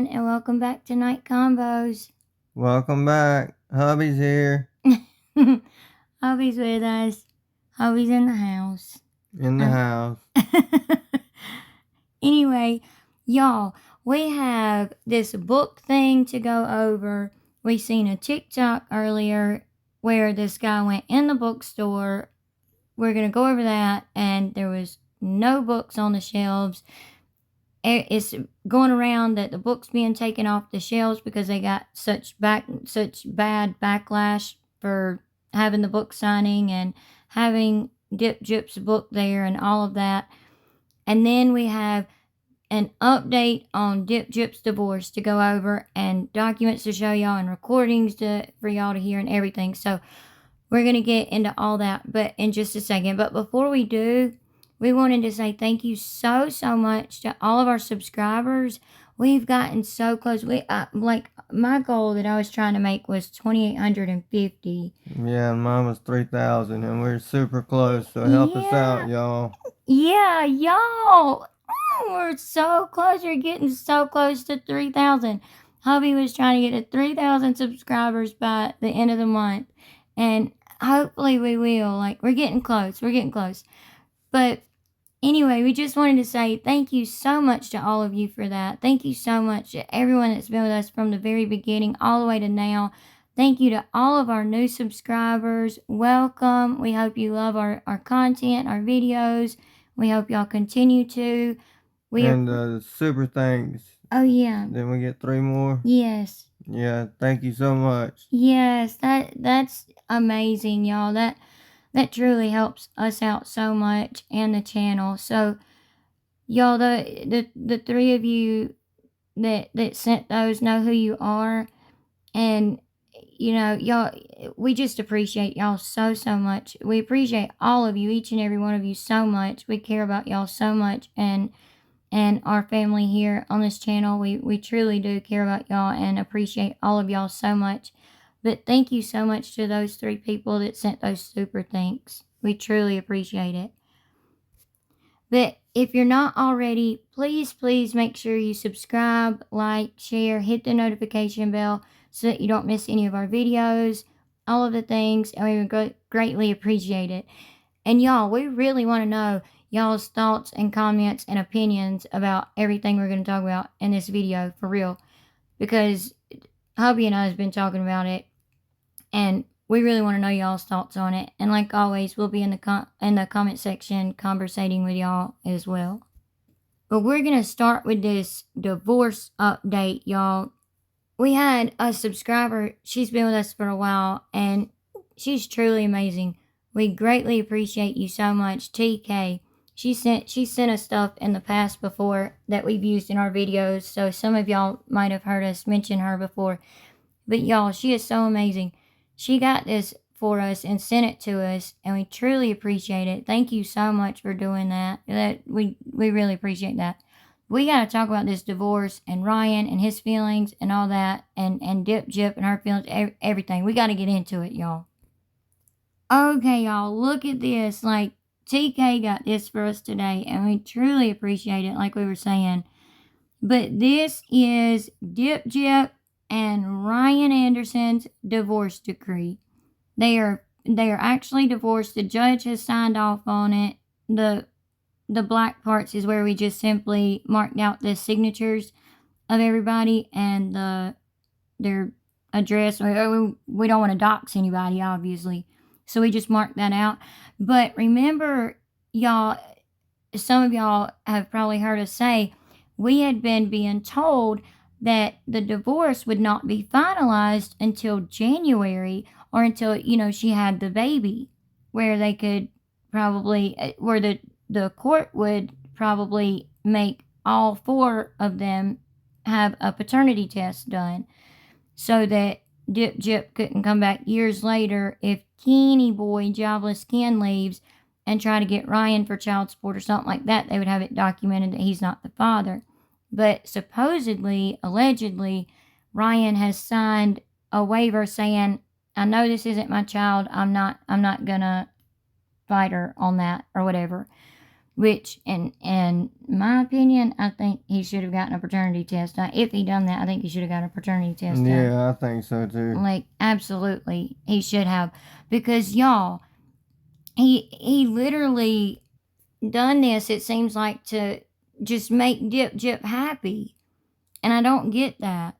everyone, and welcome back to Night Combos. Welcome back. Hubby's here. Hubby's with us. Hubby's in the house. In the house. Anyway, y'all, we have this book thing to go over. We seen a TikTok earlier where this guy went in the bookstore. We're going to go over that, and there was no books on the shelves. It's going around that the books being taken off the shelves because they got such bad backlash for having the book signing and having Gypsy's book there and all of that. And then we have an update on Gypsy's divorce to go over and documents to show y'all and recordings for y'all to hear and everything. So we're going to get into all that but in just a second. But before we do, we wanted to say thank you so much to all of our subscribers. We've gotten so close. My goal that I was trying to make was 2,850. Yeah, and mine was 3,000, and we're super close. So help us out, y'all. Yeah, y'all. We're so close. We're getting so close to 3,000. Hubby was trying to get to 3,000 subscribers by the end of the month, and hopefully we will. We're getting close. But anyway, we just wanted to say thank you so much to all of you for that. Thank you so much to everyone that's been with us from the very beginning all the way to now. Thank you to all of our new subscribers. Welcome. We hope you love our content, our videos. We hope y'all continue to. Super thanks. Oh, yeah. Then we get 3 more? Yes. Yeah, thank you so much. Yes, that's amazing, y'all. That truly helps us out so much and the channel. So, y'all, the 3 of you that sent those know who you are. And, y'all, we just appreciate y'all so much. We appreciate all of you, each and every one of you so much. We care about y'all so much. And our family here on this channel, we truly do care about y'all and appreciate all of y'all so much. But thank you so much to those 3 people that sent those super thanks. We truly appreciate it. But if you're not already, please make sure you subscribe, like, share, hit the notification bell so that you don't miss any of our videos, all of the things, and we would greatly appreciate it. And y'all, we really want to know y'all's thoughts and comments and opinions about everything we're going to talk about in this video, for real. Because hubby and I have been talking about it, and we really want to know y'all's thoughts on it. And like always, we'll be in the comment section conversating with y'all as well. But we're going to start with this divorce update, y'all. We had a subscriber. She's been with us for a while, and she's truly amazing. We greatly appreciate you so much, TK. She sent us stuff in the past before that we've used in our videos, so some of y'all might have heard us mention her before. But y'all, she is so amazing. She got this for us and sent it to us, and we truly appreciate it. Thank you so much for doing that. We really appreciate that. We got to talk about this divorce and Ryan and his feelings and all that, and Gypsy and her feelings, everything. We got to get into it, y'all. Okay, y'all, look at this. TK got this for us today, and we truly appreciate it, like we were saying. But this is Gypsy and Ryan Anderson's divorce decree. They are actually divorced. The judge has signed off on it. The black parts is where we just simply marked out the signatures of everybody and their address. We don't want to dox anybody, obviously. So we just marked that out. But remember, y'all, some of y'all have probably heard us say, we had been being told that the divorce would not be finalized until January, or until, she had the baby, where they could probably, where the court would probably make all 4 of them have a paternity test done, so that Gyp couldn't come back years later if Kenny boy, jobless Ken, leaves and try to get Ryan for child support or something like that. They would have it documented that he's not the father. But supposedly, allegedly, Ryan has signed a waiver saying, I know this isn't my child. I'm not gonna fight her on that or whatever. which, in my opinion, I think he should have gotten a paternity test done. If he done that, I think he should have gotten a paternity test done. Yeah, I think so too. Like, absolutely, he should have. Because, y'all, he literally done this, it seems like, to just make Dip Jip happy. And I don't get that.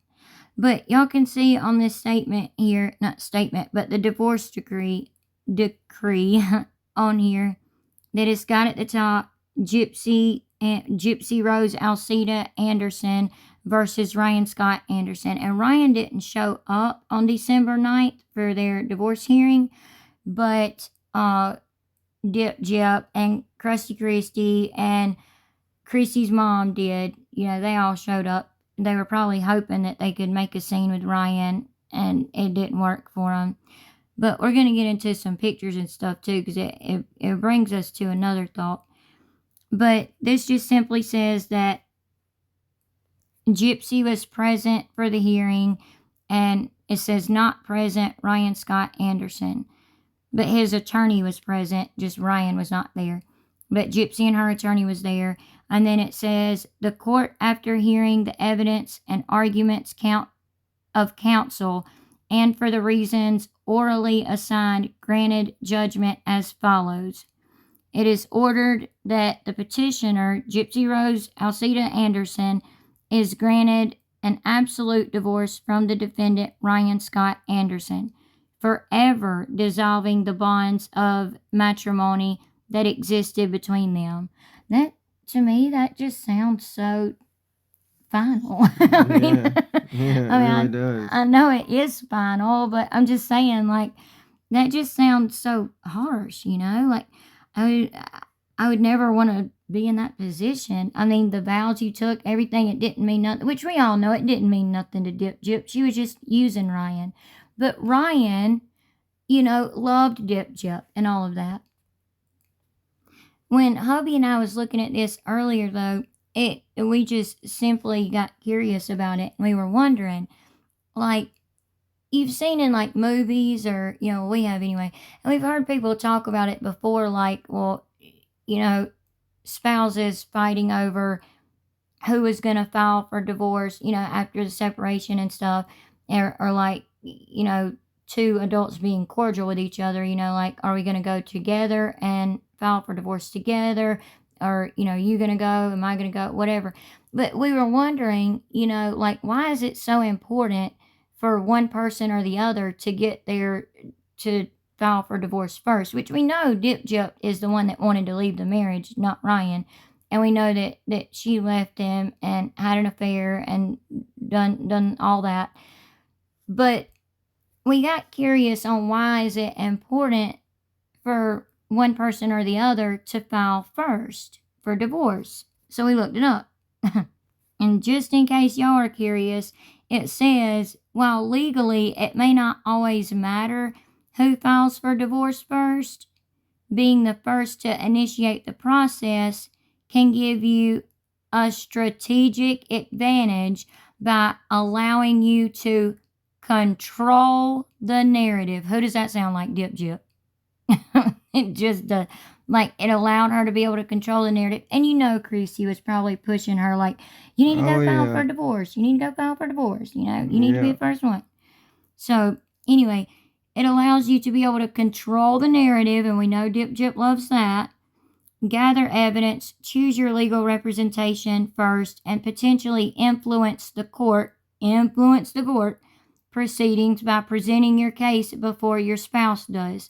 But y'all can see on this statement here, not statement, but the divorce decree on here, that it's got at the top Gypsy Rose Alcida Anderson versus Ryan Scott Anderson. And Ryan didn't show up on December 9th for their divorce hearing, but Dip Jip and Krusty Christy and Christy's mom did. You know, they all showed up. They were probably hoping that they could make a scene with Ryan, and it didn't work for them. But we're going to get into some pictures and stuff too, because it brings us to another thought. But this just simply says that Gypsy was present for the hearing, and it says not present Ryan Scott Anderson. But his attorney was present, just Ryan was not there. But Gypsy and her attorney was there. And then it says, the court, after hearing the evidence and arguments of counsel, and for the reasons orally assigned, granted judgment as follows. It is ordered that the petitioner, Gypsy Rose Alcida Anderson, is granted an absolute divorce from the defendant, Ryan Scott Anderson, forever dissolving the bonds of matrimony that existed between them. That, to me, that just sounds so final. It really does. I know it is final, but I'm just saying, like, that just sounds so harsh, you know? Like, I would never want to be in that position. I mean, the vows you took, everything, it didn't mean nothing, which we all know it didn't mean nothing to Dip Jip. She was just using Ryan. But Ryan, you know, loved Dip Jip and all of that. When hubby and I was looking at this earlier, though, we just simply got curious about it. We were wondering, like, you've seen in, like, movies, or, you know, we have anyway, and we've heard people talk about it before, like, well, you know, spouses fighting over who is going to file for divorce, you know, after the separation and stuff, or like, you know, two adults being cordial with each other, you know, like, are we going to go together and file for divorce together? Or, you know, you going to go, am I going to go, whatever. But we were wondering, you know, like, why is it so important for one person or the other to get there to file for divorce first? Which we know Dip Jip is the one that wanted to leave the marriage, not Ryan. And we know that she left him and had an affair and done all that. But we got curious on why is it important for one person or the other to file first for divorce. So we looked it up. And just in case y'all are curious, it says, while legally it may not always matter who files for divorce first, being the first to initiate the process can give you a strategic advantage by allowing you to control the narrative. Who does that sound like, Dip Jip? It just does. Like, it allowed her to be able to control the narrative. And you know Chrissy was probably pushing her, like, you need to go file for divorce. You need to go file for divorce. You know, you need to be the first one. So, anyway, it allows you to be able to control the narrative, and we know Dip Jip loves that. Gather evidence, choose your legal representation first, and potentially influence the court proceedings by presenting your case before your spouse does,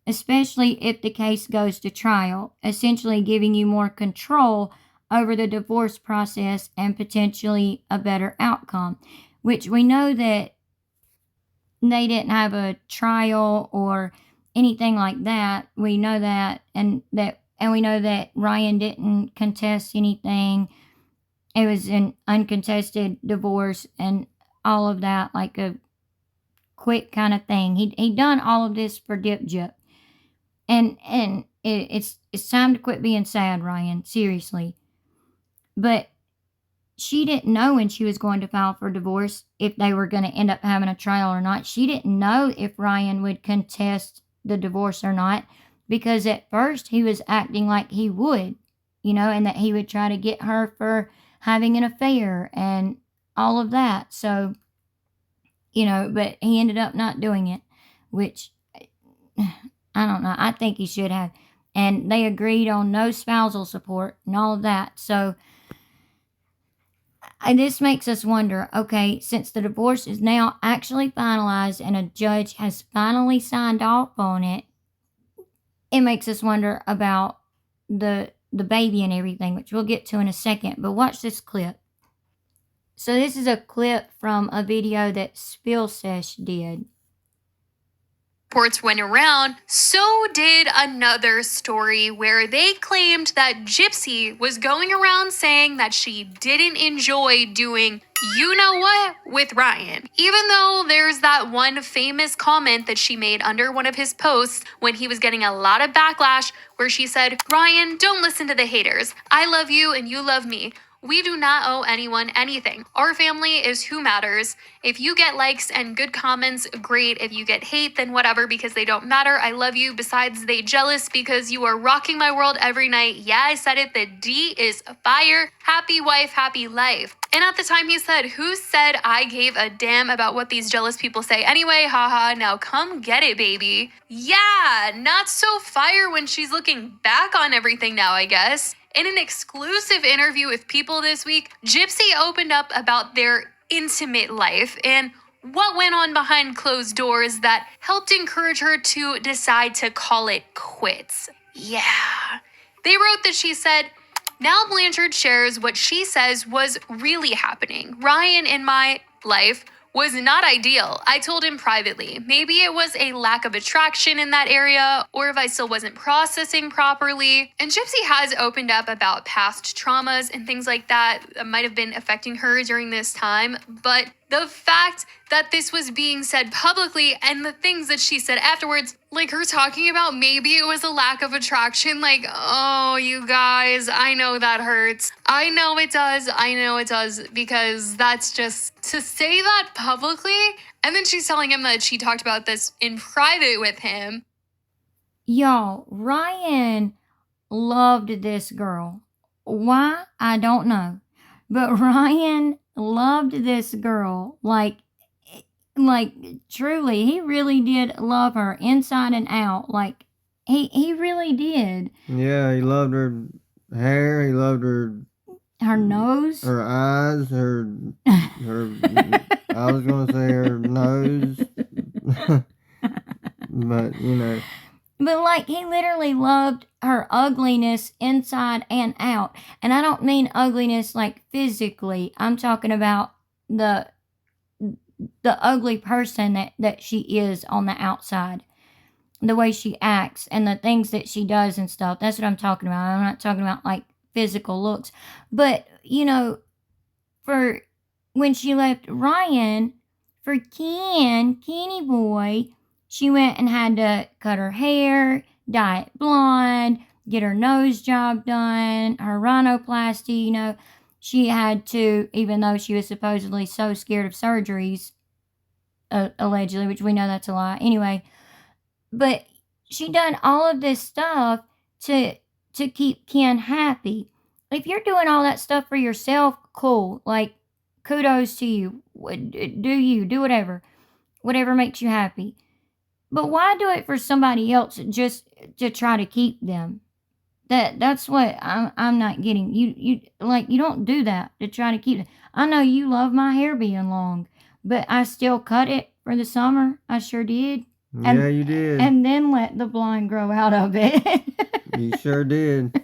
especially if the case goes to trial, essentially giving you more control over the divorce process and potentially a better outcome, which we know that they didn't have a trial or anything like that. We know that, and we know that Ryan didn't contest anything. It was an uncontested divorce and all of that, like a quick kind of thing. He done all of this for Dip Jip. And it's time to quit being sad, Ryan. Seriously. But she didn't know when she was going to file for divorce if they were going to end up having a trial or not. She didn't know if Ryan would contest the divorce or not, because at first he was acting like he would. and that he would try to get her for having an affair and all of that. So, but he ended up not doing it, which I don't know. I think he should have. And they agreed on no spousal support and all of that. So this makes us wonder, okay, since the divorce is now actually finalized and a judge has finally signed off on it, it makes us wonder about the baby and everything, which we'll get to in a second. But watch this clip. So this is a clip from a video that Spill Sesh did. Reports went around, so did another story where they claimed that Gypsy was going around saying that she didn't enjoy doing you know what with Ryan. Even though there's that one famous comment that she made under one of his posts when he was getting a lot of backlash where she said, "Ryan, don't listen to the haters. I love you and you love me. We do not owe anyone anything. Our family is who matters. If you get likes and good comments, great. If you get hate, then whatever, because they don't matter. I love you. Besides, they jealous because you are rocking my world every night. Yeah, I said it. The D is fire. Happy wife, happy life." And at the time he said, "Who said I gave a damn about what these jealous people say anyway? Haha, now come get it, baby." Yeah, not so fire when she's looking back on everything now, I guess. In an exclusive interview with People this week, Gypsy opened up about their intimate life and what went on behind closed doors that helped encourage her to decide to call it quits. Yeah. They wrote that she said, "Now Blanchard shares what she says was really happening. Ryan in my life was not ideal. I told him privately. Maybe it was a lack of attraction in that area, or if I still wasn't processing properly." And Gypsy has opened up about past traumas and things like that might have been affecting her during this time. But the fact that this was being said publicly and the things that she said afterwards, like her talking about maybe it was a lack of attraction, like, oh, you guys, I know that hurts. I know it does, because that's just, to say that publicly, and then she's telling him that she talked about this in private with him. Y'all, Ryan loved this girl. Why? I don't know. But Ryan loved this girl. Like truly, he really did love her inside and out. Like, he really did. Yeah, he loved her hair. He loved her nose, her eyes, her I was gonna say her nose. But But like, he literally loved her ugliness inside and out. And I don't mean ugliness like physically. I'm talking about the ugly person that she is on the outside. The way she acts and the things that she does and stuff. That's what I'm talking about. I'm not talking about like physical looks. But, for when she left Ryan for Kenny boy, she went and had to cut her hair, dye it blonde, get her nose job done, her rhinoplasty, she had to, even though she was supposedly so scared of surgeries, allegedly, which we know that's a lie. Anyway, but she done all of this stuff to keep Ken happy. If you're doing all that stuff for yourself, cool. Like, kudos to you. Do whatever makes you happy. But why do it for somebody else just to try to keep them? That's what I'm not getting. You don't do that to try to keep them. I know you love my hair being long, but I still cut it for the summer. I sure did. Yeah, you did. And then let the blonde grow out of it. You sure did.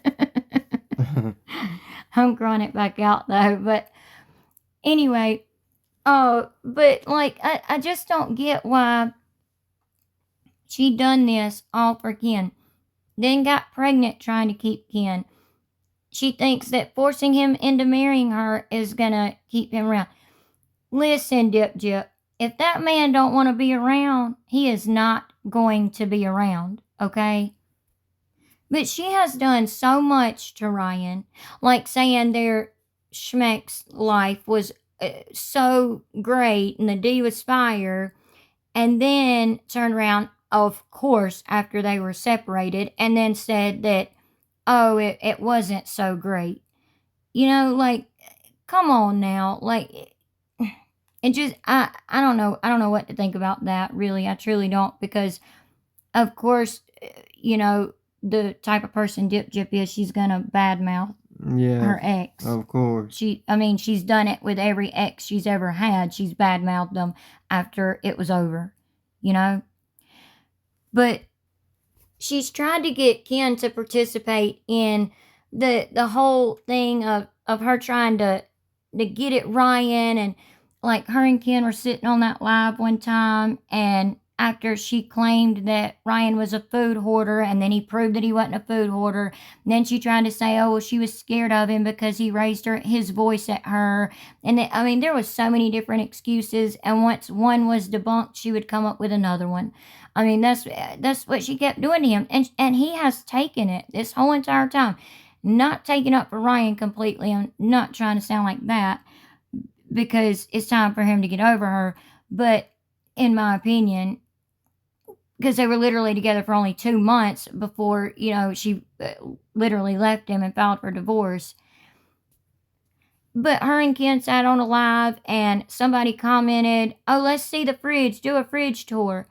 I'm growing it back out though. But anyway, but like, I just don't get why she done this all for Ken. Then got pregnant trying to keep Ken. She thinks that forcing him into marrying her is gonna keep him around. Listen, Dip, if that man don't want to be around, he is not going to be around, okay? But she has done so much to Ryan, like saying their schmeck's life was so great and the D was fire, and then turned around, of course, after they were separated, and then said that, oh, it wasn't so great. Like, come on now. Like, it just, I don't know. I don't know what to think about that, really. I truly don't, because, of course, the type of person Dip is, she's going to badmouth Yeah, her ex. of course. She's done it with every ex she's ever had. She's badmouthed them after it was over, But she's tried to get Ken to participate in the whole thing of her trying to get at Ryan, and like her and Ken were sitting on that live one time, and after she claimed that Ryan was a food hoarder, and then he proved that he wasn't a food hoarder, and then she tried to say, oh, well, she was scared of him because he raised his voice at her, and there was so many different excuses, and once one was debunked, she would come up with another one. That's what she kept doing to him, and he has taken it this whole entire time, not taking up for Ryan completely. I'm not trying to sound like that, because it's time for him to get over her, but in my opinion, because they were literally together for only 2 months before, she literally left him and filed for divorce. But her and Ken sat on a live, and somebody commented, oh, let's see the fridge, do a fridge tour,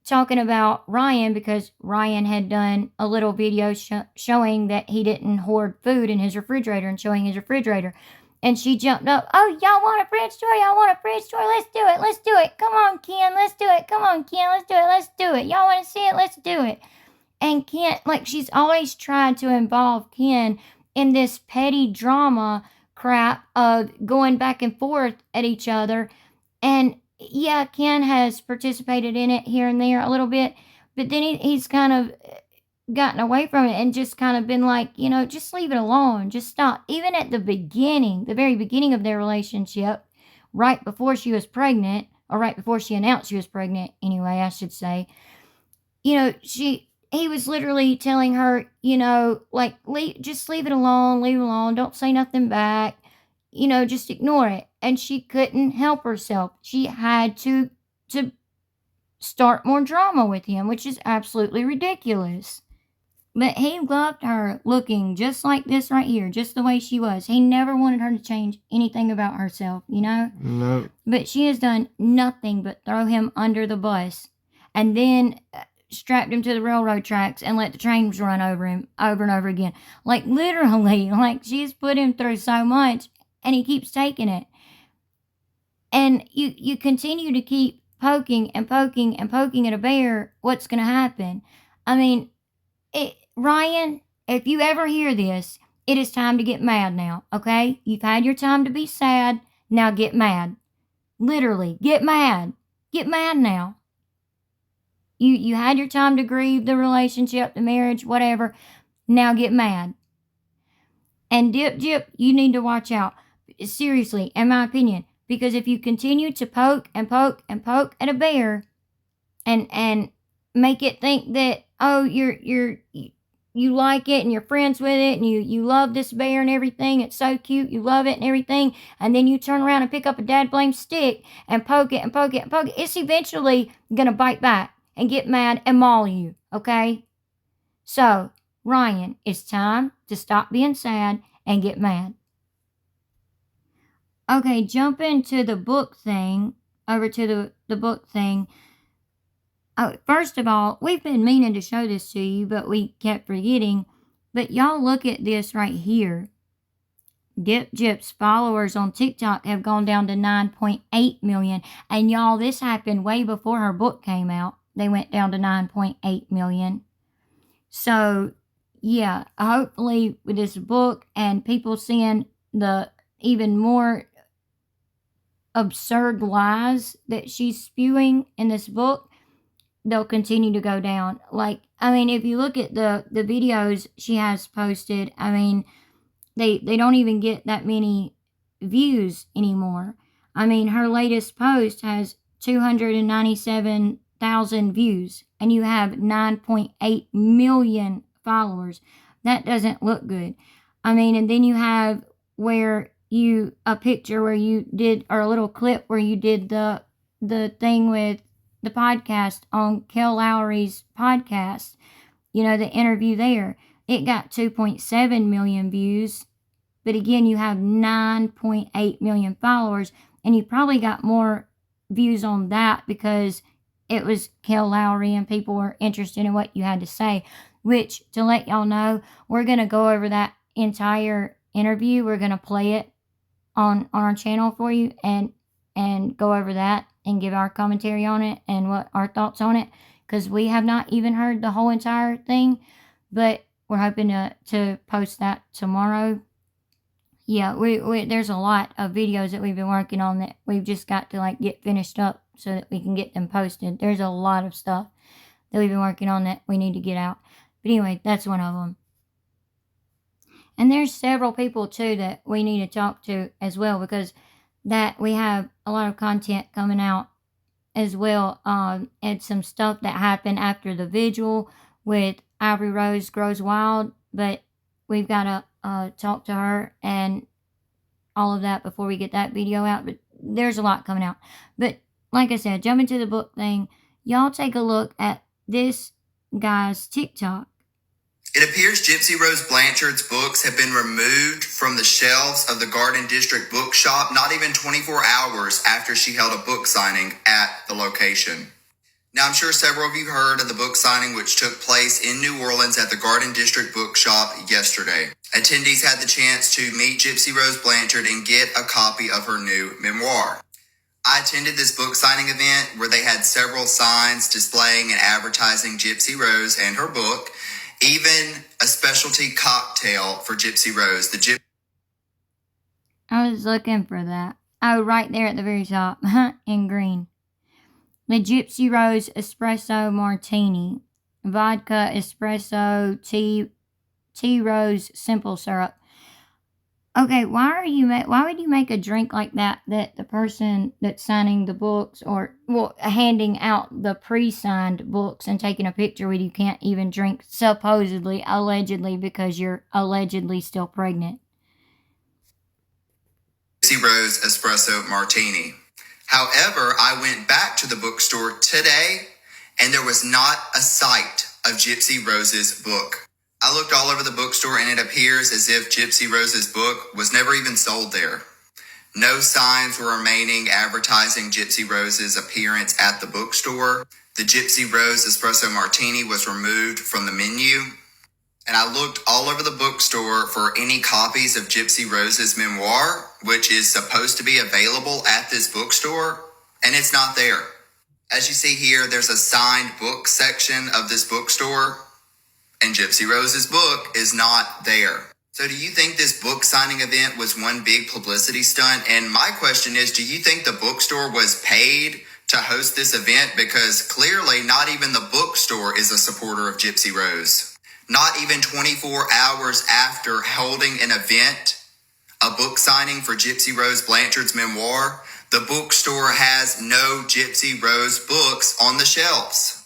talking about Ryan, because Ryan had done a little video showing that he didn't hoard food in his refrigerator and showing his refrigerator. And she jumped up, oh, y'all want a fridge tour? Y'all want a fridge tour? Let's do it. Let's do it. Come on, Ken. Let's do it. Come on, Ken. Let's do it. Let's do it. Y'all want to see it? Let's do it. And Ken, like, she's always tried to involve Ken in this petty drama crap of going back and forth at each other. And yeah, Ken has participated in it here and there a little bit, but then he's kind of gotten away from it and just kind of been like, just leave it alone. Just stop. Even at the very beginning of their relationship, right before she was pregnant, or right before she announced she was pregnant, anyway, I should say, he was literally telling her, like, just leave it alone, don't say nothing back, just ignore it. And she couldn't help herself. She had to start more drama with him, which is absolutely ridiculous. But he loved her looking just like this right here, just the way she was. He never wanted her to change anything about herself, No. But she has done nothing but throw him under the bus, and then strapped him to the railroad tracks and let the trains run over him over and over again. Like, literally, like, she's put him through so much, and he keeps taking it. And you continue to keep poking and poking and poking at a bear, what's going to happen? Ryan, if you ever hear this, it is time to get mad now, okay? You've had your time to be sad, now get mad. Literally, get mad. Get mad now. You had your time to grieve the relationship, the marriage, whatever. Now get mad. And Dip, you need to watch out. Seriously, in my opinion. Because if you continue to poke and poke and poke at a bear and make it think that, oh, you like it and you're friends with it and you love this bear and everything, it's so cute, you love it and everything, and then you turn around and pick up a dad blame stick and poke it and poke it and poke it, it's eventually gonna bite back and get mad and maul you, okay? So, Ryan, it's time to stop being sad and get mad. Okay, jump into the book thing, over to the book thing. Oh, first of all, we've been meaning to show this to you, but we kept forgetting. But y'all look at this right here. Gypsy's followers on TikTok have gone down to 9.8 million. And y'all, this happened way before her book came out. They went down to 9.8 million. So, yeah, hopefully with this book and people seeing the even more absurd lies that she's spewing in this book, they'll continue to go down. Like, if you look at the videos she has posted, they don't even get that many views anymore. Her latest post has 297,000 views, and you have 9.8 million followers. That doesn't look good. And then you have a picture where you did, or a little clip where you did the thing with the podcast on Kel Lowry's podcast, the interview there. it got 2.7 million views. But again, you have 9.8 million followers, and you probably got more views on that because it was Kel Lowry and people were interested in what you had to say. Which, to let y'all know, we're going to go over that entire interview. We're going to play it on our channel for you and go over that and give our commentary on it and what our thoughts on it, because we have not even heard the whole entire thing, but we're hoping to post that tomorrow. Yeah, we there's a lot of videos that we've been working on that we've just got to like get finished up so that we can get them posted. There's a lot of stuff that we've been working on that we need to get out. But anyway, that's one of them. And there's several people too that we need to talk to as well, because that we have a lot of content coming out as well. And some stuff that happened after the vigil with Ivory Rose Grows Wild, but we've got to talk to her and all of that before we get that video out. But there's a lot coming out. But like I said, jumping to the book thing, y'all take a look at this guy's TikTok. It appears Gypsy Rose Blanchard's books have been removed from the shelves of the Garden District bookshop not even 24 hours after she held a book signing at the location. Now, I'm sure several of you heard of the book signing which took place in New Orleans at the Garden District bookshop yesterday. Attendees had the chance to meet Gypsy Rose Blanchard and get a copy of her new memoir. I attended this book signing event where they had several signs displaying and advertising Gypsy Rose and her book, even a specialty cocktail for Gypsy Rose. I was looking for that. Oh, right there at the very top in green. The Gypsy Rose Espresso Martini. Vodka Espresso Tea Rose Simple Syrup. Okay, why would you make a drink like that the person that's signing the books or handing out the pre-signed books and taking a picture with you can't even drink, supposedly, allegedly, because you're allegedly still pregnant? Gypsy Rose Espresso Martini. However, I went back to the bookstore today and there was not a sight of Gypsy Rose's book. I looked all over the bookstore and it appears as if Gypsy Rose's book was never even sold there. No signs were remaining advertising Gypsy Rose's appearance at the bookstore. The Gypsy Rose Espresso Martini was removed from the menu. And I looked all over the bookstore for any copies of Gypsy Rose's memoir, which is supposed to be available at this bookstore, and it's not there. As you see here, there's a signed book section of this bookstore, and Gypsy Rose's book is not there. So do you think this book signing event was one big publicity stunt? And my question is, do you think the bookstore was paid to host this event? Because clearly not even the bookstore is a supporter of Gypsy Rose. Not even 24 hours after holding an event, a book signing for Gypsy Rose Blanchard's memoir, the bookstore has no Gypsy Rose books on the shelves.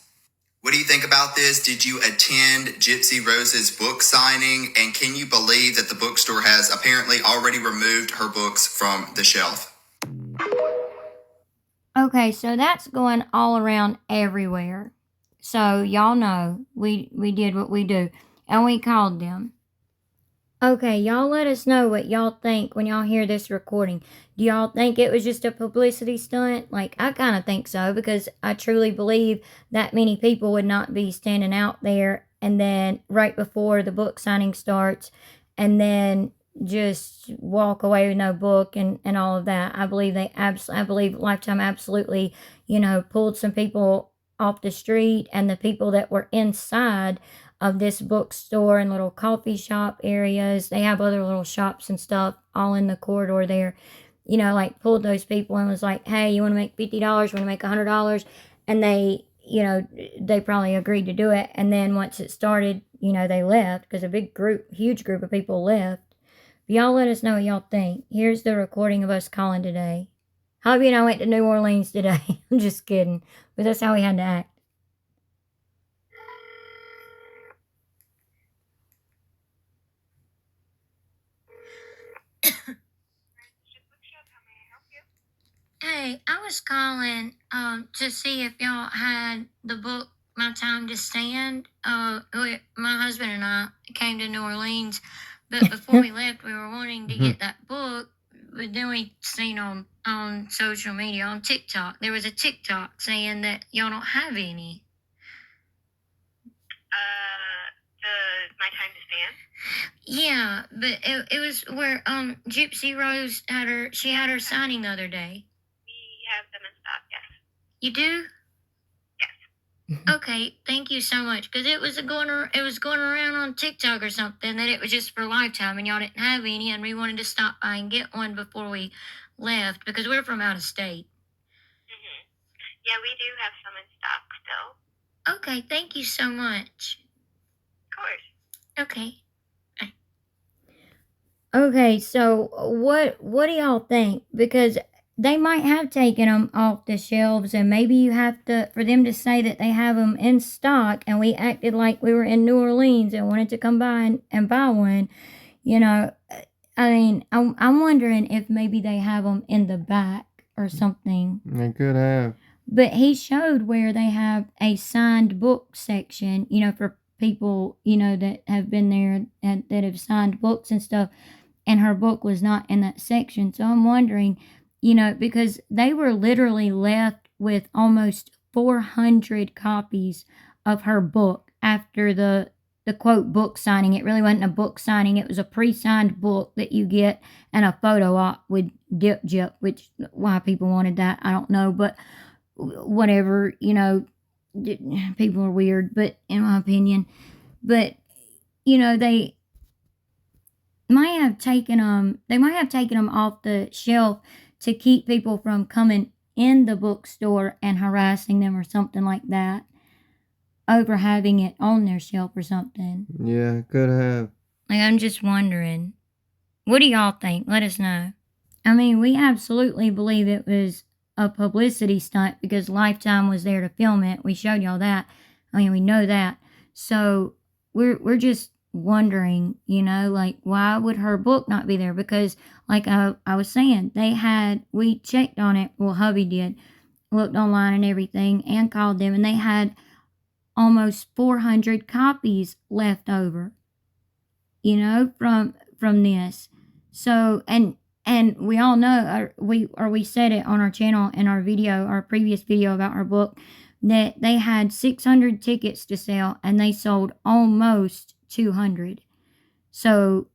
What do you think about this? Did you attend Gypsy Rose's book signing? And can you believe that the bookstore has apparently already removed her books from the shelf? Okay, so that's going all around everywhere. So y'all know we did what we do, and we called them. Okay, y'all let us know what y'all think when y'all hear this recording. Do y'all think it was just a publicity stunt? Like, I kind of think so, because I truly believe that many people would not be standing out there and then right before the book signing starts and then just walk away with no book and all of that. I believe I believe Lifetime absolutely, pulled some people off the street, and the people that were inside of this bookstore and little coffee shop areas, they have other little shops and stuff all in the corridor there, like pulled those people and was like, hey, you want to make $50, you want to make $100? And they, they probably agreed to do it. And then once it started, they left, because huge group of people left. But y'all let us know what y'all think. Here's the recording of us calling today. Hope you know I went to New Orleans today. I'm just kidding. But that's how we had to act. Hey, I was calling to see if y'all had the book my time to stand. My husband and I came to New Orleans, but before we left, we were wanting to get that book. But then we seen on social media, on TikTok, there was a TikTok saying that y'all don't have any. My time to stand? Yeah, but it was where Gypsy Rose had her signing the other day. We have them in stock, yes. You do? Yes. Okay, thank you so much. Because it was going around on TikTok or something that it was just for Lifetime and y'all didn't have any, and we wanted to stop by and get one before we left because we're from out of state. Yeah, we do have some in stock still. Okay, thank you so much. Of course. Okay. Okay, so what do y'all think? Because they might have taken them off the shelves, and maybe you have to, for them to say that they have them in stock, and we acted like we were in New Orleans and wanted to come by and buy one. You know, I mean, I'm wondering if maybe they have them in the back or something. They could have. But he showed where they have a signed book section, you know, for people, you know, that have been there and that have signed books and stuff. And her book was not in that section. So I'm wondering, you know, because they were literally left with almost 400 copies of her book after the quote book signing. It really wasn't a book signing. It was a pre-signed book that you get and a photo op with Gypsy, which why people wanted that, I don't know. But whatever, you know, people are weird, but in my opinion. But, you know, they might have taken them off the shelf to keep people from coming in the bookstore and harassing them or something like that over having it on their shelf or something. Yeah, could have. Like, I'm just wondering, what do y'all think? Let us know. I mean, we absolutely believe it was a publicity stunt because Lifetime was there to film it. We showed y'all that. I mean, we know that. So we're just wondering, you know, like, why would her book not be there? Because like I was saying, we checked on it. Well, hubby did, looked online and everything and called them, and they had almost 400 copies left over, you know, from this. So, and we all know, we said it on our channel in our previous video about our book, that they had 600 tickets to sell and they sold almost 200. So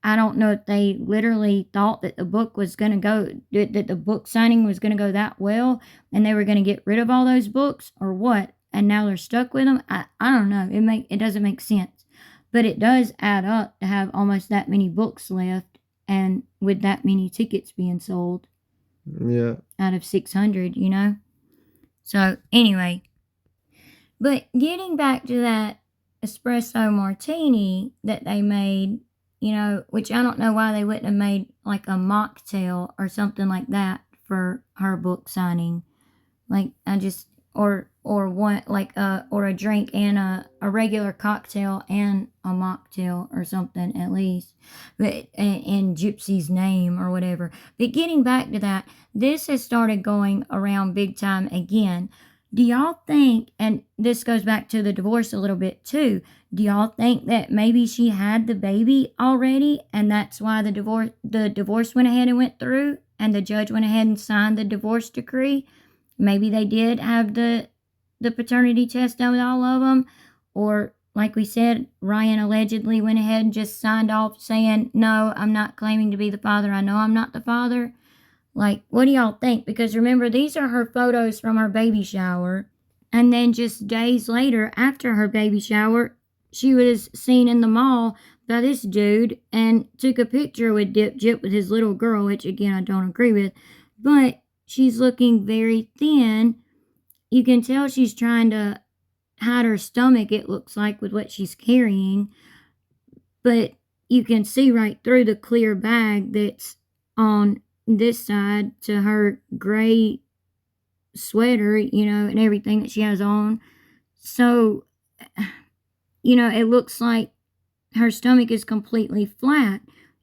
I don't know if they literally thought that the book was going to go, that the book signing was going to go that well and they were going to get rid of all those books or what, and now they're stuck with them. I don't know. It doesn't make sense, but it does add up to have almost that many books left and with that many tickets being sold. Yeah. Out of 600, you know? So, anyway. But getting back to that espresso martini that they made, you know, which I don't know why they wouldn't have made like a mocktail or something like that for her book signing. Like, or a drink and a regular cocktail and a mocktail or something at least, but in Gypsy's name or whatever. But getting back to that, this has started going around big time again. Do y'all think, and this goes back to the divorce a little bit too, do y'all think that maybe she had the baby already and that's why the divorce went ahead and went through and the judge went ahead and signed the divorce decree? Maybe they did have the paternity test done with all of them, or like we said, Ryan allegedly went ahead and just signed off saying, no, I'm not claiming to be the father. I know I'm not the father. Like, what do y'all think? Because remember, these are her photos from her baby shower. And then just days later, after her baby shower, she was seen in the mall by this dude and took a picture with Gyp with his little girl, which again, I don't agree with. But she's looking very thin. You can tell she's trying to hide her stomach, it looks like, with what she's carrying. But you can see right through the clear bag that's on this side to her gray sweater, you know, and everything that she has on. So, you know, it looks like her stomach is completely flat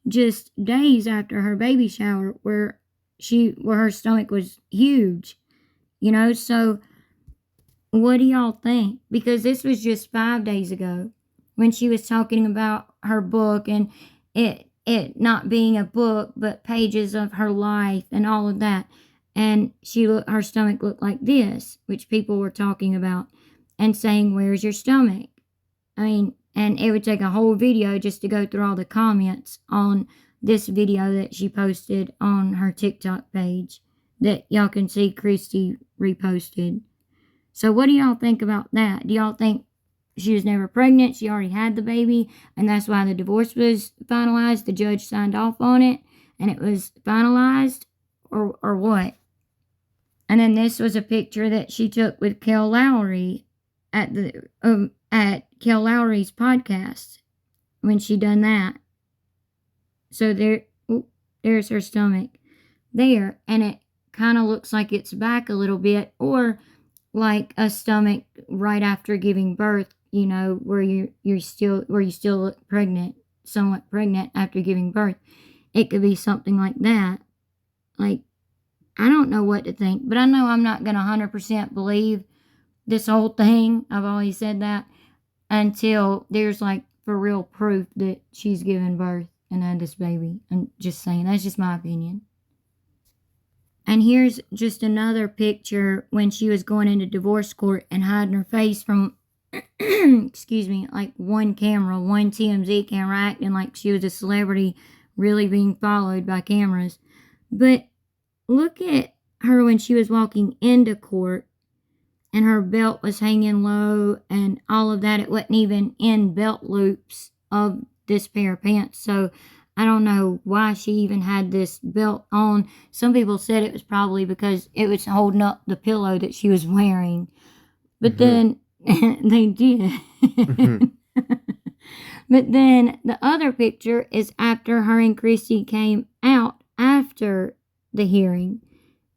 just days after her baby shower where her stomach was huge, you know. So What do y'all think? Because this was just 5 days ago when she was talking about her book and it not being a book but pages of her life and all of that. And her stomach looked like this, which people were talking about and saying, "Where's your stomach?" I mean, and it would take a whole video just to go through all the comments on this video that she posted on her TikTok page that y'all can see Christy reposted. So what do y'all think about that? Do y'all think she was never pregnant, she already had the baby, and that's why the divorce was finalized, the judge signed off on it, and it was finalized, or what? And then this was a picture that she took with Kel Lowry at Kel Lowry's podcast when she done that. So there's her stomach there, and it kind of looks like it's back a little bit, or like a stomach right after giving birth, you know, where you still look pregnant, somewhat pregnant after giving birth. It could be something like that. Like, I don't know what to think, but I know I'm not gonna 100% believe this whole thing. I've always said that until there's like for real proof that she's given birth and had this baby. I'm just saying, that's just my opinion. And here's just another picture when she was going into divorce court and hiding her face from, excuse me, like one TMZ camera, acting like she was a celebrity really being followed by cameras. But look at her when she was walking into court and her belt was hanging low and all of that. It wasn't even in belt loops of this pair of pants. So I don't know why she even had this belt on. Some people said it was probably because it was holding up the pillow that she was wearing. But then they did. But then the other picture is after her and Christy came out after the hearing.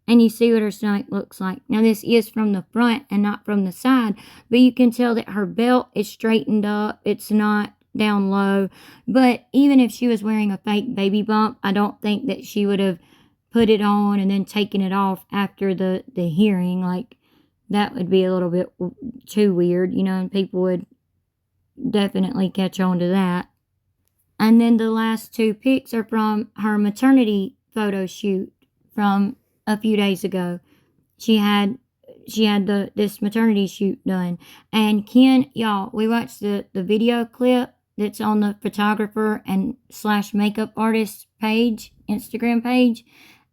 And you see what her stomach looks like. Now this is from the front and not from the side. But you can tell that her belt is straightened up. It's not down low. But even if she was wearing a fake baby bump, I don't think that she would have put it on and then taken it off after the hearing. Like, that would be a little bit too weird, you know, and people would definitely catch on to that. And then the last two pics are from her maternity photo shoot from a few days ago. She had this maternity shoot done. And Ken, y'all, we watched the video clip that's on the photographer and / makeup artist page, Instagram page.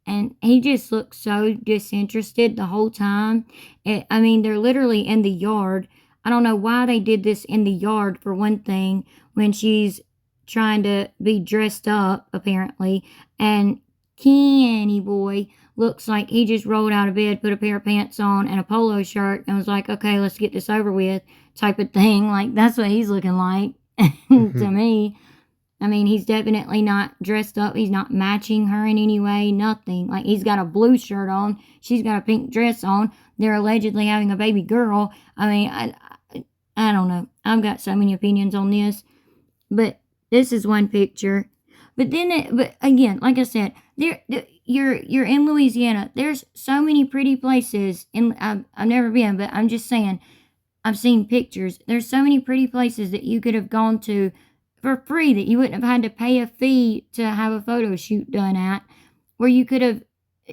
And he just looks so disinterested the whole time. I mean, they're literally in the yard. I don't know why they did this in the yard, for one thing, when she's trying to be dressed up, apparently. And Kenny boy looks like he just rolled out of bed, put a pair of pants on and a polo shirt, and was like, okay, let's get this over with, type of thing. Like, that's what he's looking like to me. I mean, he's definitely not dressed up. He's not matching her in any way, nothing. Like, he's got a blue shirt on. She's got a pink dress on. They're allegedly having a baby girl. I mean, I don't know. I've got so many opinions on this. But this is one picture. But then, but again, like I said, you're in Louisiana. There's so many pretty places. I've never been, but I'm just saying, I've seen pictures. There's so many pretty places that you could have gone to for free, that you wouldn't have had to pay a fee to have a photo shoot done at, where you could have,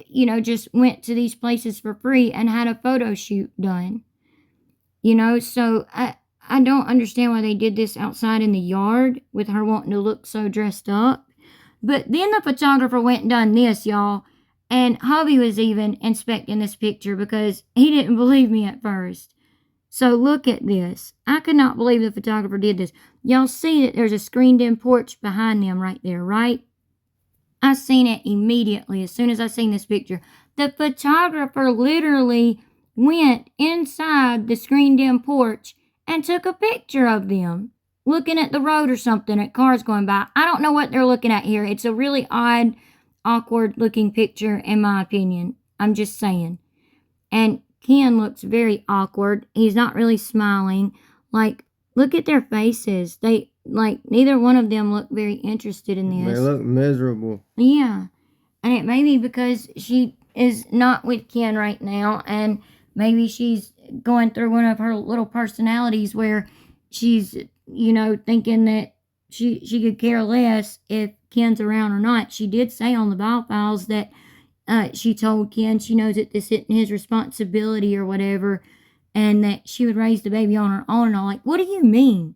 you know, just went to these places for free and had a photo shoot done. You know, so I don't understand why they did this outside in the yard with her wanting to look so dressed up. But then the photographer went and done this, y'all. And hubby was even inspecting this picture because he didn't believe me at first. So look at this. I could not believe the photographer did this. Y'all see that there's a screened-in porch behind them right there, right? I seen it immediately as soon as I seen this picture. The photographer literally went inside the screened-in porch and took a picture of them looking at the road or something, at cars going by. I don't know what they're looking at here. It's a really odd, awkward-looking picture, in my opinion. I'm just saying. And Ken looks very awkward. He's not really smiling. Like, look at their faces. They, like, neither one of them look very interested in this. They look miserable. Yeah. And it may be because she is not with Ken right now, and maybe she's going through one of her little personalities where she's, thinking that she could care less if Ken's around or not. She did say on the Bow Files that she told Ken she knows that this isn't his responsibility or whatever, and that she would raise the baby on her own. And I'm like, what do you mean?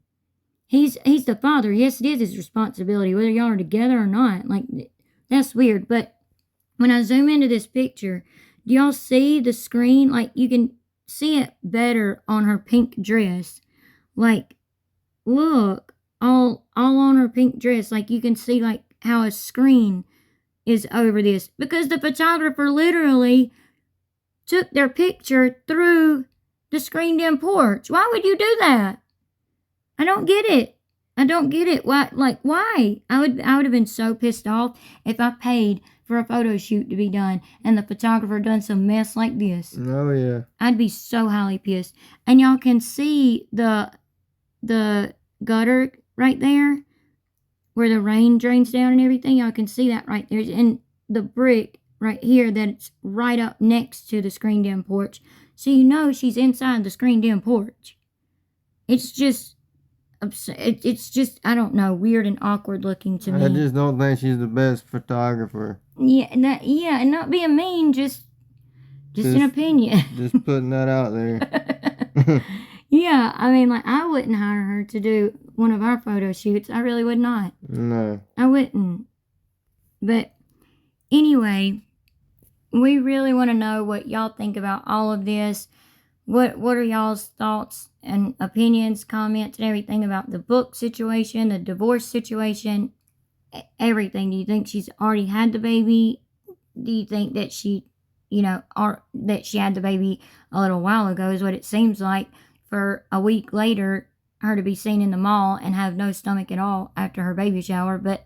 He's the father. Yes, it is his responsibility, whether y'all are together or not. Like, that's weird. But when I zoom into this picture, do y'all see the screen? Like, you can see it better on her pink dress. Like, look, all on her pink dress. Like, you can see, like, how a screen is over this. Because the photographer literally took their picture through the screened in porch. Why would you do that? I don't get it. Why? Like, why? I would have been so pissed off if I paid for a photo shoot to be done and the photographer done some mess like this. Oh, yeah. I'd be so highly pissed. And y'all can see the gutter right there where the rain drains down and everything. Y'all can see that right there. And the brick right here that's right up next to the screened in porch. So you know she's inside the screened in porch. It's just... It's just, I don't know, weird and awkward looking to me. I just don't think she's the best photographer. Yeah, and not being mean, just an opinion. Just putting that out there. Yeah, I mean, like, I wouldn't hire her to do one of our photo shoots. I really would not. No. I wouldn't. But anyway, we really want to know what y'all think about all of this. What are y'all's thoughts and opinions, comments, and everything about the book situation, the divorce situation, everything? Do you think she's already had the baby? Do you think that she, that she had the baby a little while ago is what it seems like, for a week later her to be seen in the mall and have no stomach at all after her baby shower? But,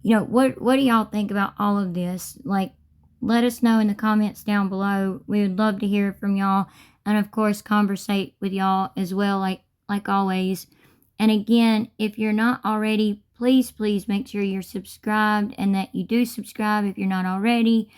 what do y'all think about all of this? Like, let us know in the comments down below. We would love to hear from y'all. And of course, conversate with y'all as well, like always. And again, if you're not already, please make sure you're subscribed and that you do subscribe if you're not already.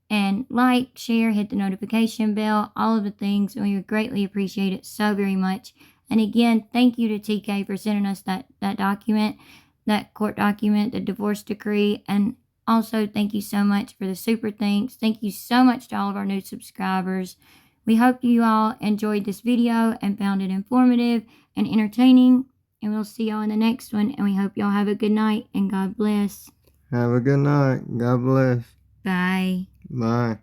And like, share, hit the notification bell, all of the things. And we would greatly appreciate it so very much. And again, thank you to TK for sending us that document, that court document, the divorce decree. And also, thank you so much for the super thanks. Thank you so much to all of our new subscribers. We hope you all enjoyed this video and found it informative and entertaining. And we'll see y'all in the next one. And we hope y'all have a good night and God bless. Have a good night. God bless. Bye. Bye.